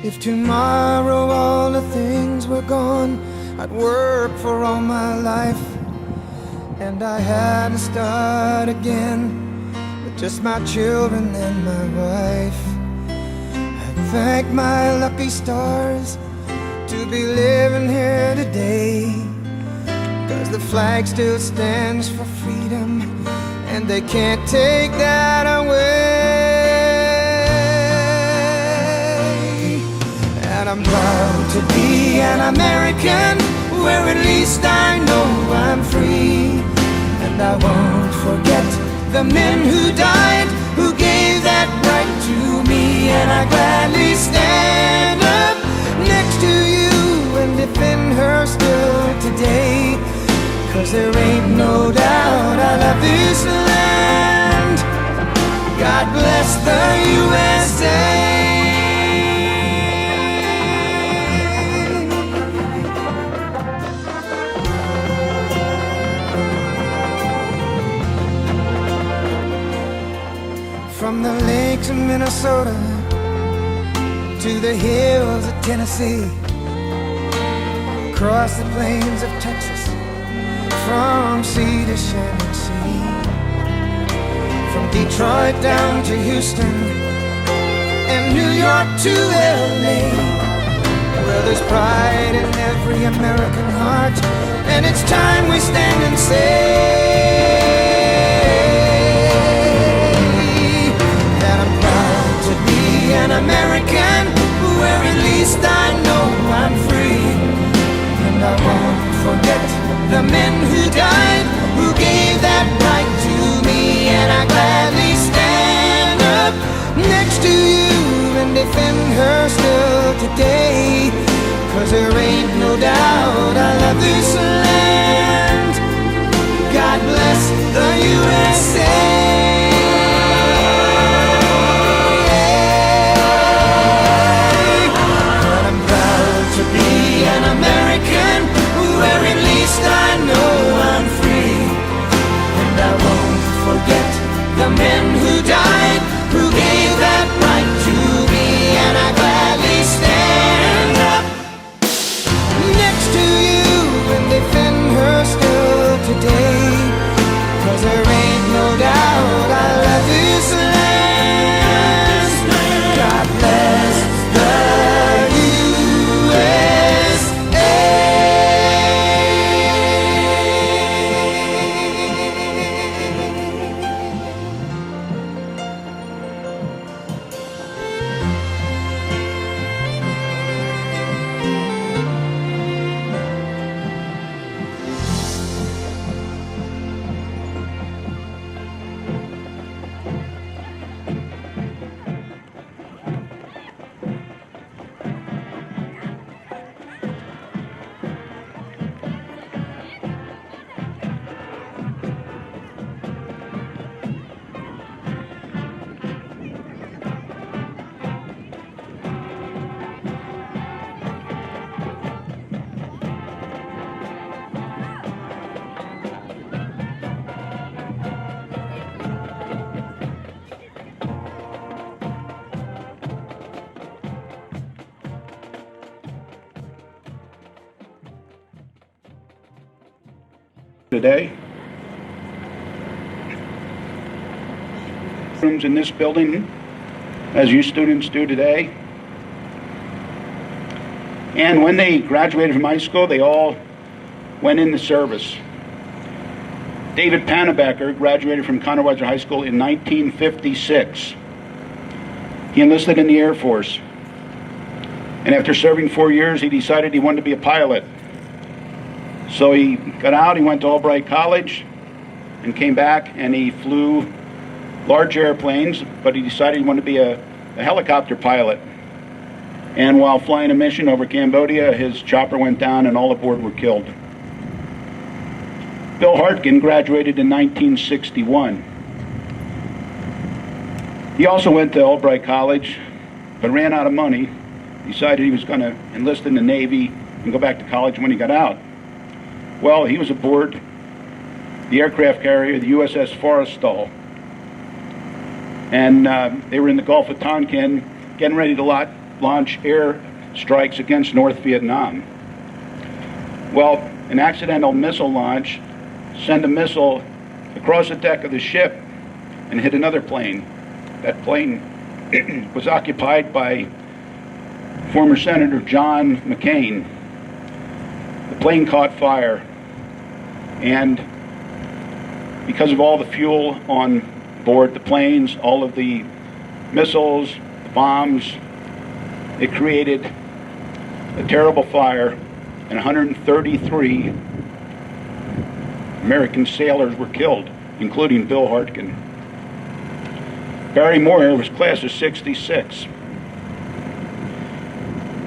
If tomorrow all the things were gone, I'd work for all my life, and I had to start again with just my children and my wife. I'd thank my lucky stars to be living here today, 'cause the flag still stands for freedom, and they can't take that away. And I'm proud to be an American, where at least I know I'm free. And I won't forget the men who died, who gave that right to me. And I gladly stand up next to you and defend her still today, 'cause there ain't no doubt I love this land. God bless the USA. From the lakes of Minnesota to the hills of Tennessee, across the plains of Texas, from sea to shining sea, from Detroit down to Houston and New York to LA. Well, there's pride in every American heart, and it's time we stand and say that I'm proud to be an American, where at least I know I'm free. And I won't forget the men who died, who gave that right to me. And I gladly stand up next to you and defend her still today, 'cause there ain't no doubt I love this land. God bless the USA. But I'm proud to be an American, where at least I know I'm free. And I won't forget the men who died, who gave that right to me. And I gladly stand up next to you and defend her still today, 'cause there ain't no doubt I love this land. God bless the USA. Today, rooms in this building, as you students do today. And when they graduated from high school, they all went into service. David Pannebecker graduated from Conrad Weiser High School in 1956. He enlisted in the Air Force, and after serving 4 years, he decided he wanted to be a pilot. So he got out, he went to Albright College, and came back, and he flew large airplanes, but he decided he wanted to be a helicopter pilot. And while flying a mission over Cambodia, his chopper went down and all aboard were killed. Bill Hartgen graduated in 1961. He also went to Albright College, but ran out of money, decided he was going to enlist in the Navy and go back to college when he got out. Well, he was aboard the aircraft carrier, the USS Forrestal, and they were in the Gulf of Tonkin, getting ready to launch air strikes against North Vietnam. Well, an accidental missile launch sent a missile across the deck of the ship and hit another plane. That plane was occupied by former Senator John McCain. The plane caught fire, and because of all the fuel on board the planes, all of the missiles, the bombs, it created a terrible fire, and 133 American sailors were killed, including Bill Hartgen. Barry Moyer was class of '66.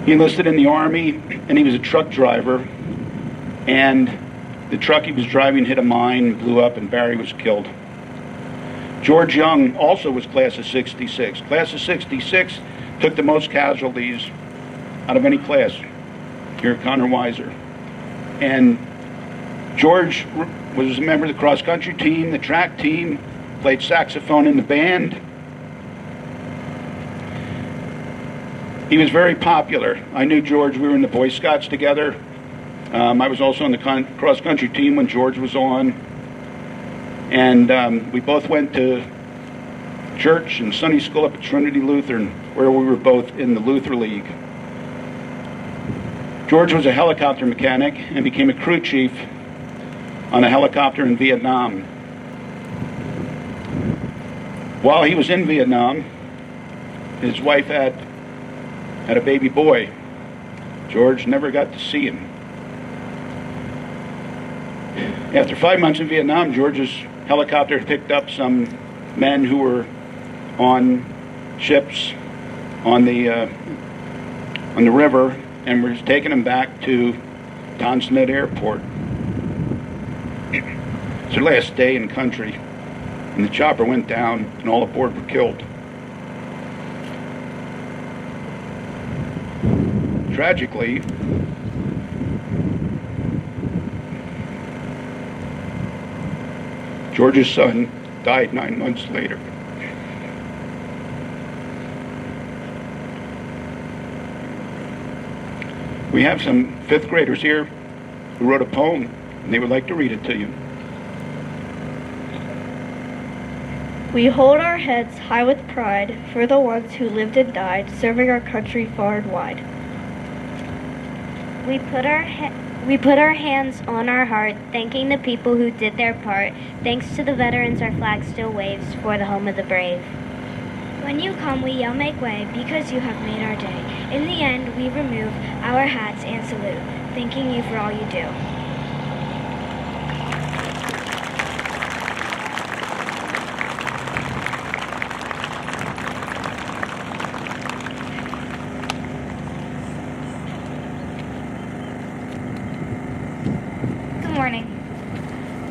He enlisted in the Army, and he was a truck driver, and the truck he was driving hit a mine, blew up, and Barry was killed. George Young also was class of '66. Class of '66 took the most casualties out of any class here at Conrad Weiser. And George was a member of the cross-country team, the track team, played saxophone in the band. He was very popular. I knew George. We were in the Boy Scouts together. I was also on the cross-country team when George was on. And we both went to church and Sunday school up at Trinity Lutheran, where we were both in the Luther League. George was a helicopter mechanic and became a crew chief on a helicopter in Vietnam. While he was in Vietnam, his wife had a baby boy. George never got to see him. After 5 months in Vietnam, George's helicopter picked up some men who were on ships on the river and was taking them back to Tan Son Nhut Airport. It's their last day in country, and the chopper went down, and all aboard were killed. Tragically, George's son died 9 months later. We have some fifth graders here who wrote a poem, and they would like to read it to you. We hold our heads high with pride for the ones who lived and died, serving our country far and wide. We put our hands on our heart, thanking the people who did their part. Thanks to the veterans, our flag still waves for the home of the brave. When you come, we yell make way, because you have made our day. In the end, we remove our hats and salute, thanking you for all you do. Good morning.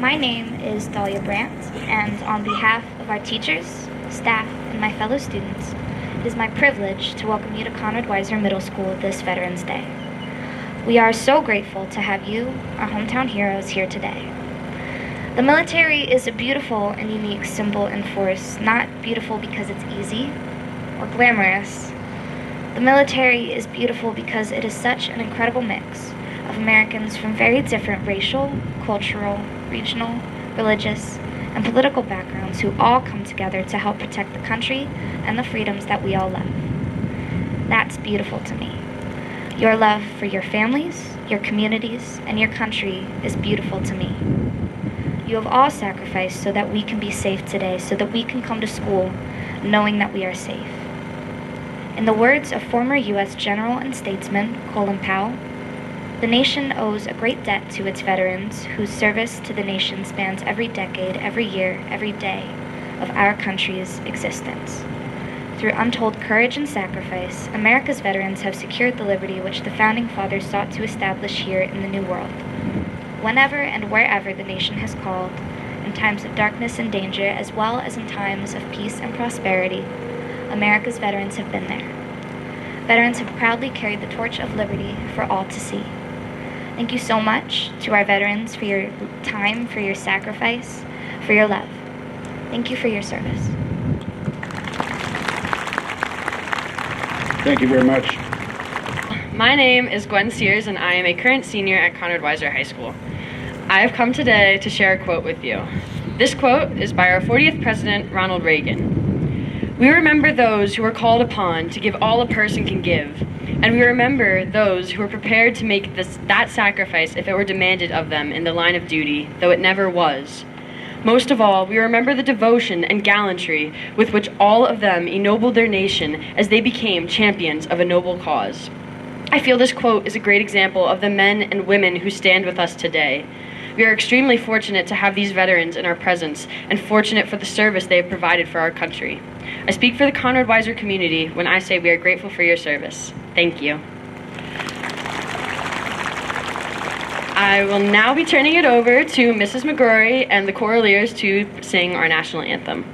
My name is Dahlia Brandt, and on behalf of our teachers, staff, and my fellow students, it is my privilege to welcome you to Conrad Weiser Middle School this Veterans Day. We are so grateful to have you, our hometown heroes, here today. The military is a beautiful and unique symbol and force, not beautiful because it's easy or glamorous. The military is beautiful because it is such an incredible mix of Americans from very different racial, cultural, regional, religious, and political backgrounds who all come together to help protect the country and the freedoms that we all love. That's beautiful to me. Your love for your families, your communities, and your country is beautiful to me. You have all sacrificed so that we can be safe today, so that we can come to school knowing that we are safe. In the words of former U.S. General and statesman Colin Powell, the nation owes a great debt to its veterans whose service to the nation spans every decade, every year, every day of our country's existence. Through untold courage and sacrifice, America's veterans have secured the liberty which the Founding Fathers sought to establish here in the New World. Whenever and wherever the nation has called, in times of darkness and danger, as well as in times of peace and prosperity, America's veterans have been there. Veterans have proudly carried the torch of liberty for all to see. Thank you so much to our veterans for your time, for your sacrifice, for your love. Thank you for your service. Thank you very much. My name is Gwen Sears, and I am a current senior at Conrad Weiser High School. I have come today to share a quote with you. This quote is by our 40th President, Ronald Reagan. We remember those who are called upon to give all a person can give, and we remember those who are prepared to make that sacrifice if it were demanded of them in the line of duty, though it never was. Most of all, we remember the devotion and gallantry with which all of them ennobled their nation as they became champions of a noble cause. I feel this quote is a great example of the men and women who stand with us today. We are extremely fortunate to have these veterans in our presence and fortunate for the service they have provided for our country. I speak for the Conrad Weiser community when I say we are grateful for your service. Thank you. I will now be turning it over to Mrs. McGrory and the Choraleers to sing our national anthem.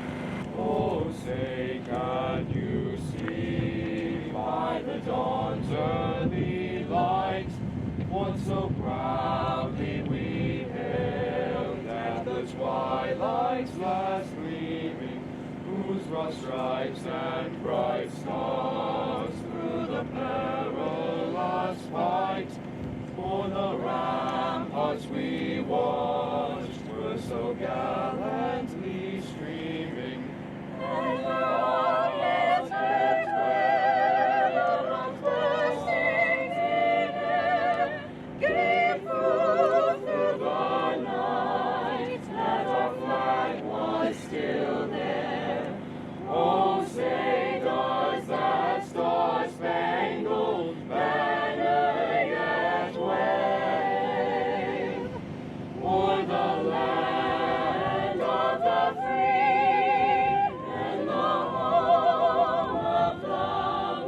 Oh, say can you see by the dawn's early light what so proudly we hailed at the twilight's last gleaming, whose broad stripes and bright stars through the perilous fight for the ramparts we watched were so gallantly streaming. And the rockets that wailed on bursting in air gave proof through the night that our flag was still there. Oh, say does that star-spangled banner yet wave o'er the land of the free and the home of the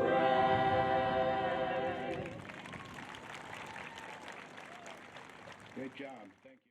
brave? Great job. Thank you.